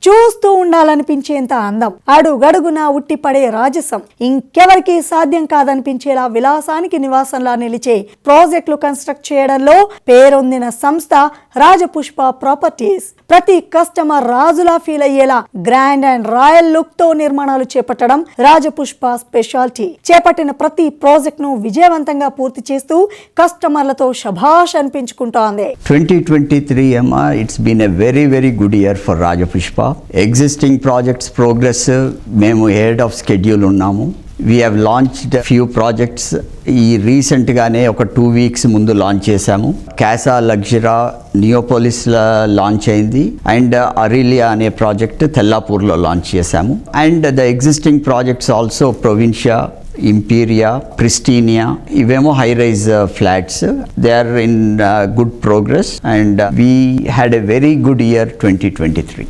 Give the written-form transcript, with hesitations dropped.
చూస్తూ ఉండాలనిపించేంత అందం, అడుగడుగునా ఉట్టిపడే రాజసం, ఇంకెవరికి సాధ్యం కాదనిపించేలా విలాసానికి నివాసంలా నిలిచే ప్రాజెక్టులు కన్స్ట్రక్ట్ చేయడంలో పేరొందిన సంస్థ రాజపుష్ప ప్రాపర్టీస్. ప్రతి కస్టమర్ రాజులా ఫీల్ అయ్యేలా గ్రాండ్ అండ్ రాయల్ లుక్ తో నిర్మాణాలు చేపట్టడం రాజపుష్ప స్పెషాలిటీ. చేపట్టిన ప్రతి ప్రాజెక్ట్ ను విజయవంతంగా పూర్తి చేస్తూ కస్టమర్లతో శభాష్ అనిపించుకుంటోంది. 2023 it's been a very good year for Rajapushpa. Existing projects progress మేము ahead of schedule ఉన్నాము. We have launched a few projects. ఈ రీసెంట్ గానే ఒక 2 weeks ముందు లాంచ్ చేశాము. క్యాసా లగ్జరా నియోపోలిస్ లాంచ్ అయింది అండ్ అరిలియా అనే ప్రాజెక్ట్ తెల్లాపూర్లో లాంచ్ చేశాము. And the existing projects also Provincia, Imperia, Pristinia, ఇవేమో high rise flats. They are in good progress and we had a very good year 2023.